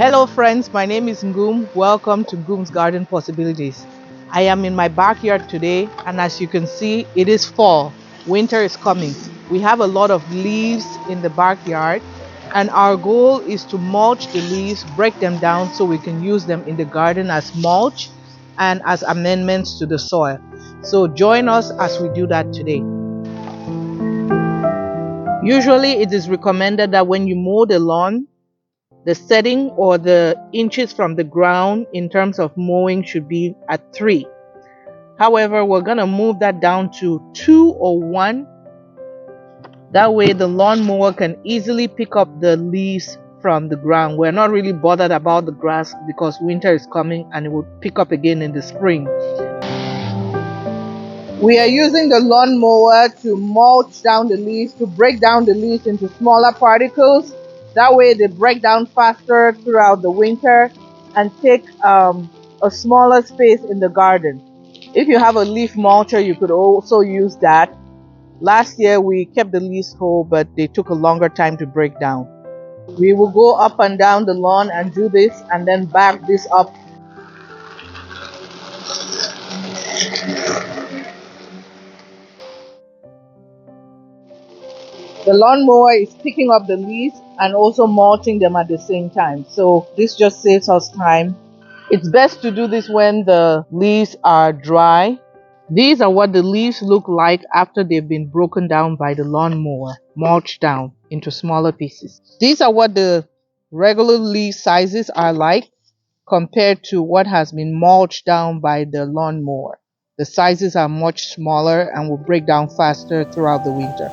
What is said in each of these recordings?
Hello friends, my name is Ngoom. Welcome to Ngoom's Garden Possibilities. I am in my backyard today, and as you can see, it is fall. Winter is coming. We have a lot of leaves in the backyard, and our goal is to mulch the leaves, break them down so we can use them in the garden as mulch and as amendments to the soil. So join us as we do that today. Usually it is recommended that when you mow the lawn, the setting or the inches from the ground in terms of mowing should be at 3. However, we're going to move that down to 2 or 1. That way the lawnmower can easily pick up the leaves from the ground. We're not really bothered about the grass because winter is coming and it will pick up again in the spring. We are using the lawnmower to mulch down the leaves, to break down the leaves into smaller particles. That way they break down faster throughout the winter and take a smaller space in the garden. If you have a leaf mulcher, you could also use that. Last year we kept the leaves whole, but they took a longer time to break down. We will go up and down the lawn and do this and then back this up. The lawnmower is picking up the leaves and also mulching them at the same time. So this just saves us time. It's best to do this when the leaves are dry. These are what the leaves look like after they've been broken down by the lawnmower, mulched down into smaller pieces. These are what the regular leaf sizes are like compared to what has been mulched down by the lawnmower. The sizes are much smaller and will break down faster throughout the winter.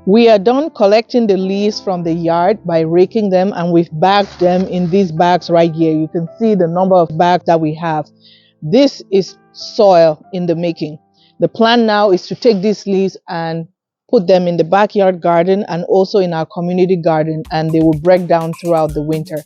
We are done collecting the leaves from the yard by raking them, and we've bagged them in these bags right here. You can see the number of bags that we have. This is soil in the making. The plan now is to take these leaves and put them in the backyard garden and also in our community garden, and they will break down throughout the winter.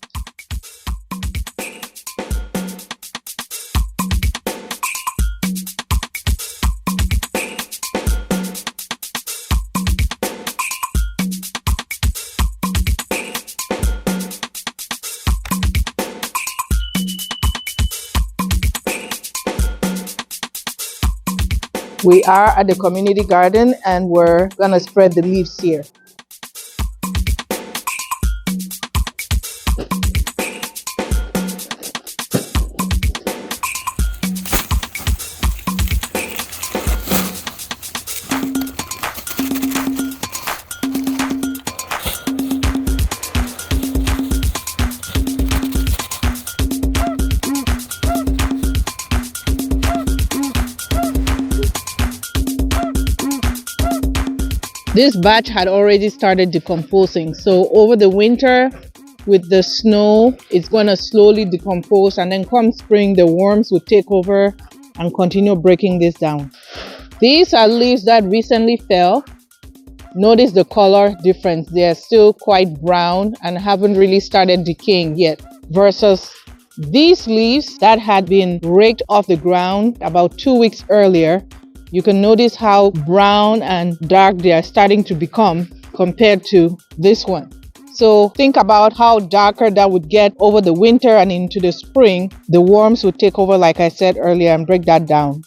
We are at the community garden and we're gonna spread the leaves here. This batch had already started decomposing, so over the winter with the snow it's going to slowly decompose, and then come spring the worms will take over and continue breaking this down. These are leaves that recently fell. Notice the color difference. They are still quite brown and haven't really started decaying yet, versus these leaves that had been raked off the ground about 2 weeks earlier. You can notice how brown and dark they are starting to become compared to this one. So think about how darker that would get over the winter and into the spring. The worms would take over, like I said earlier, and break that down.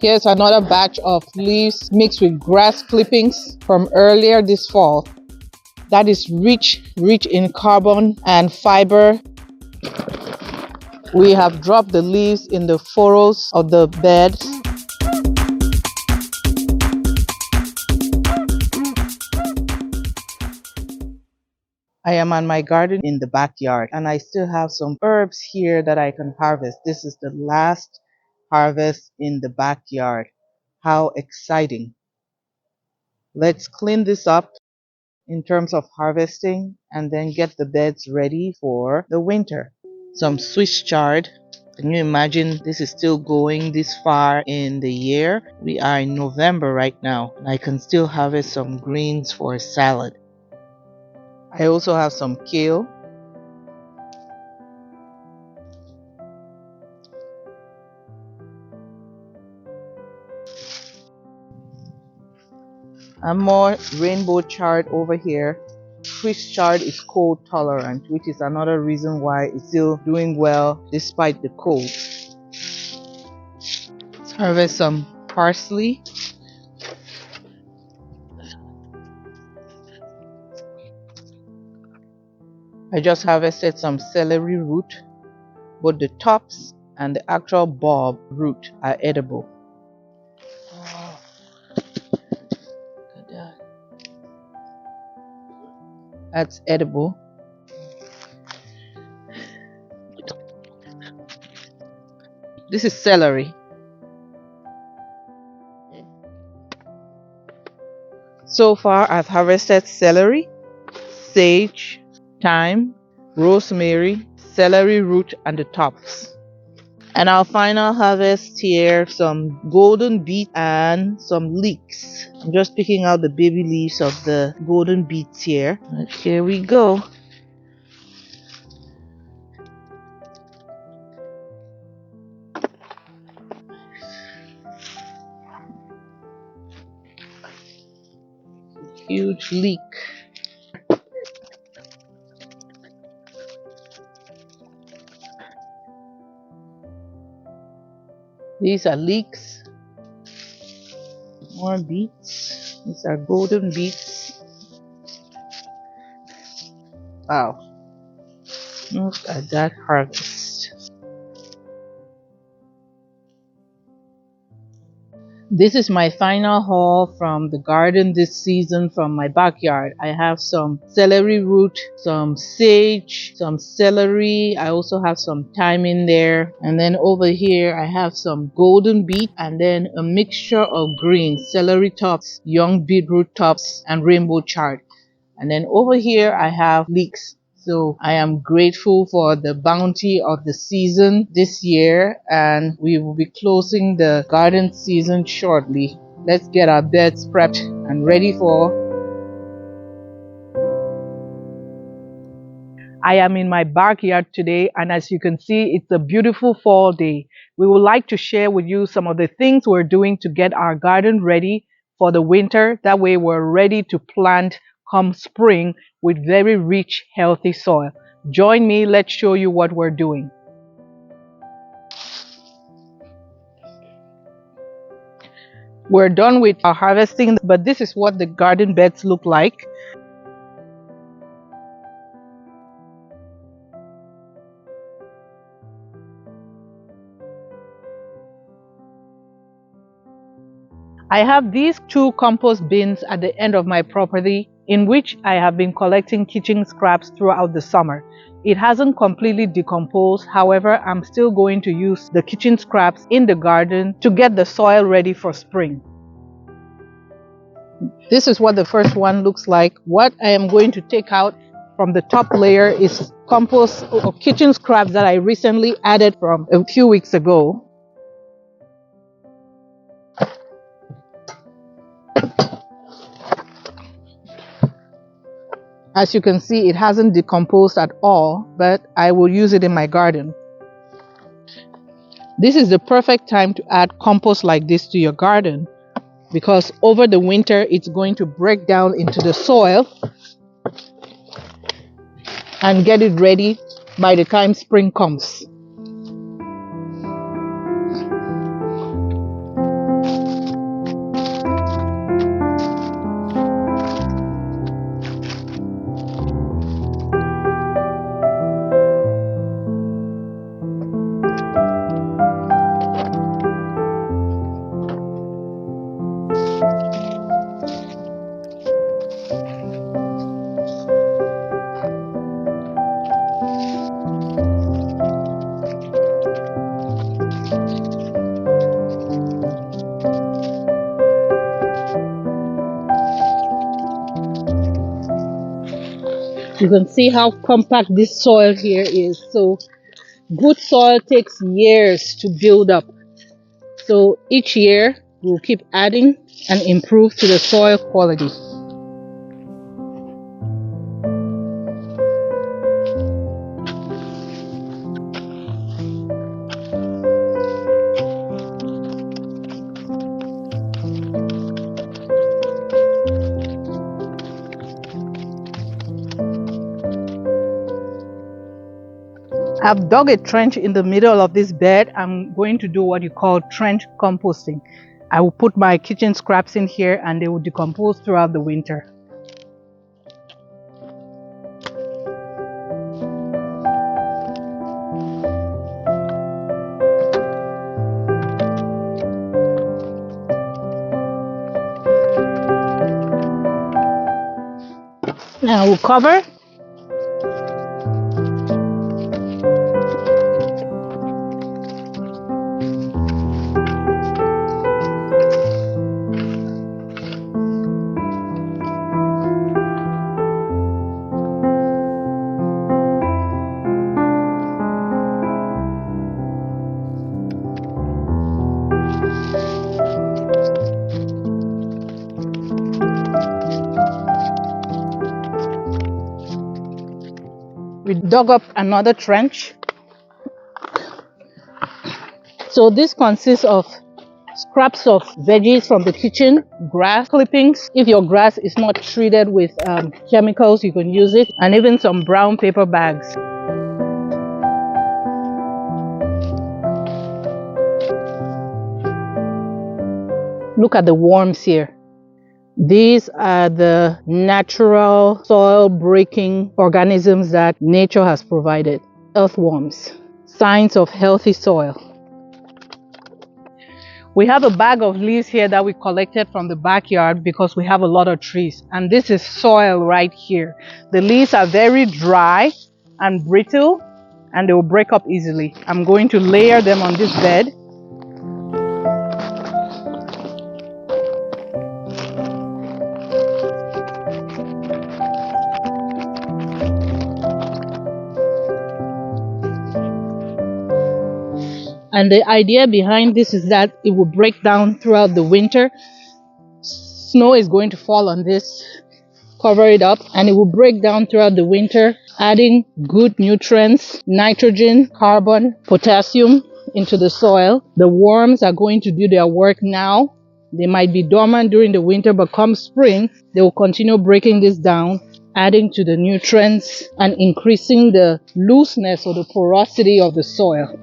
Here's another batch of leaves mixed with grass clippings from earlier this fall. That is rich in carbon and fiber. We have dropped the leaves in the furrows of the beds. I am on my garden in the backyard and I still have some herbs here that I can harvest. This is the last harvest in the backyard. How exciting. Let's clean this up in terms of harvesting and then get the beds ready for the winter. Some Swiss chard. Can you imagine this is still going this far in the year? We are in November right now and I can still harvest some greens for salad. I also have some kale. And more rainbow chard over here. Swiss chard is cold tolerant, which is another reason why it's still doing well despite the cold. Let's harvest some parsley. I just harvested some celery root. Both the tops and the actual bulb root are edible. Oh, look at that. That's edible. This is celery. So far, I've harvested celery, sage, thyme, rosemary, celery root, and the tops. And our final harvest here, some golden beet and some leeks. I'm just picking out the baby leaves of the golden beets here. And here we go. Huge leek. These are leeks. More beets. These are golden beets. Wow. Look at that harvest. This is my final haul from the garden this season from my backyard. I have some celery root, some sage, some celery. I also have some thyme in there. And then over here I have some golden beet and then a mixture of greens, celery tops, young beetroot tops, and rainbow chard. And then over here I have leeks. So I am grateful for the bounty of the season this year, and we will be closing the garden season shortly. Let's get our beds prepped and ready for. I am in my backyard today, and as you can see, it's a beautiful fall day. We would like to share with you some of the things we're doing to get our garden ready for the winter. That way we're ready to plant come spring with very rich, healthy soil. Join me, let's show you what we're doing. We're done with our harvesting, but this is what the garden beds look like. I have these 2 compost bins at the end of my property in which I have been collecting kitchen scraps throughout the summer. It hasn't completely decomposed, however, I'm still going to use the kitchen scraps in the garden to get the soil ready for spring. This is what the first one looks like. What I am going to take out from the top layer is compost or kitchen scraps that I recently added from a few weeks ago. As you can see, it hasn't decomposed at all, but I will use it in my garden. This is the perfect time to add compost like this to your garden. because over the winter it's going to break down into the soil and get it ready by the time spring comes. You can see how compact this soil here is. So good soil takes years to build up. So each year we'll keep adding and improve to the soil quality. I've dug a trench in the middle of this bed. I'm going to do what you call trench composting. I will put my kitchen scraps in here and they will decompose throughout the winter. Now we'll cover. We dug up another trench. So this consists of scraps of veggies from the kitchen, grass clippings. If your grass is not treated with chemicals, you can use it, and even some brown paper bags. Look at the worms here. These are the natural soil breaking organisms that nature has provided. Earthworms, signs of healthy soil. We have a bag of leaves here that we collected from the backyard because we have a lot of trees, and this is soil right here. The leaves are very dry and brittle and they will break up easily. I'm going to layer them on this bed. And the idea behind this is that it will break down throughout the winter. Snow is going to fall on this, cover it up, and it will break down throughout the winter, adding good nutrients, nitrogen, carbon, potassium into the soil. The worms are going to do their work now. They might be dormant during the winter, but come spring, they will continue breaking this down, adding to the nutrients and increasing the looseness or the porosity of the soil.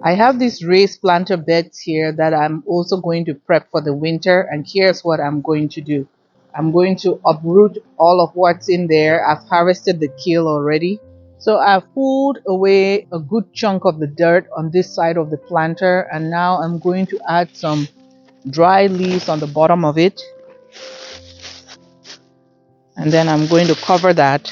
I have these raised planter beds here that I'm also going to prep for the winter, and here's what I'm going to do. I'm going to uproot all of what's in there. I've harvested the kale already. So I've pulled away a good chunk of the dirt on this side of the planter, and now I'm going to add some dry leaves on the bottom of it. And then I'm going to cover that.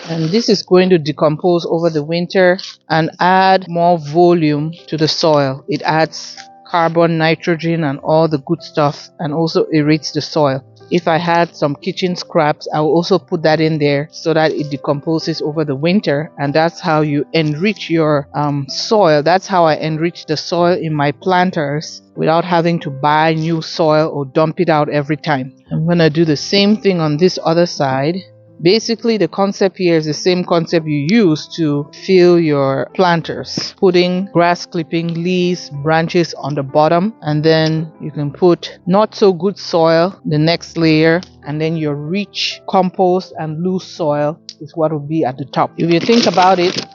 And this is going to decompose over the winter and add more volume to the soil. It adds carbon, nitrogen, and all the good stuff, and also aerates the soil. If I had some kitchen scraps, I will also put that in there so that it decomposes over the winter. And that's how you enrich your soil. That's how I enrich the soil in my planters without having to buy new soil or dump it out every time. I'm going to do the same thing on this other side. Basically, the concept here is the same concept you use to fill your planters. Putting grass clipping, leaves, branches on the bottom, and then you can put not so good soil, the next layer, and then your rich compost and loose soil is what will be at the top. If you think about it,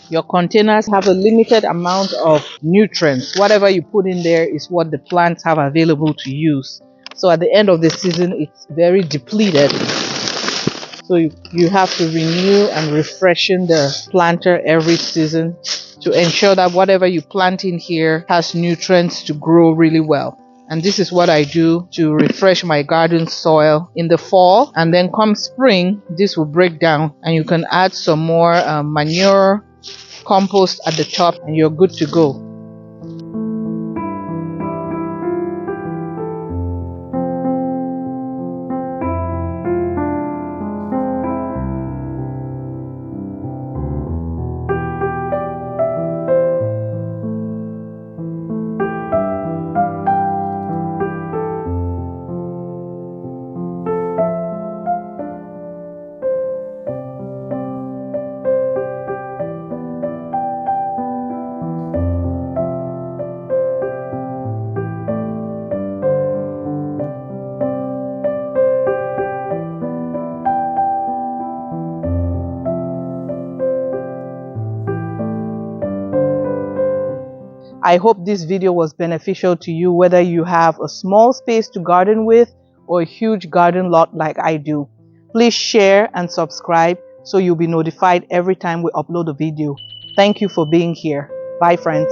your containers have a limited amount of nutrients. Whatever you put in there is what the plants have available to use. So at the end of the season, it's very depleted. So you have to renew and refreshen the planter every season to ensure that whatever you plant in here has nutrients to grow really well. And this is what I do to refresh my garden soil in the fall. And then come spring, this will break down and you can add some more manure, compost at the top, and you're good to go. I hope this video was beneficial to you, whether you have a small space to garden with or a huge garden lot like I do. Please share and subscribe so you'll be notified every time we upload a video. Thank you for being here. Bye, friends.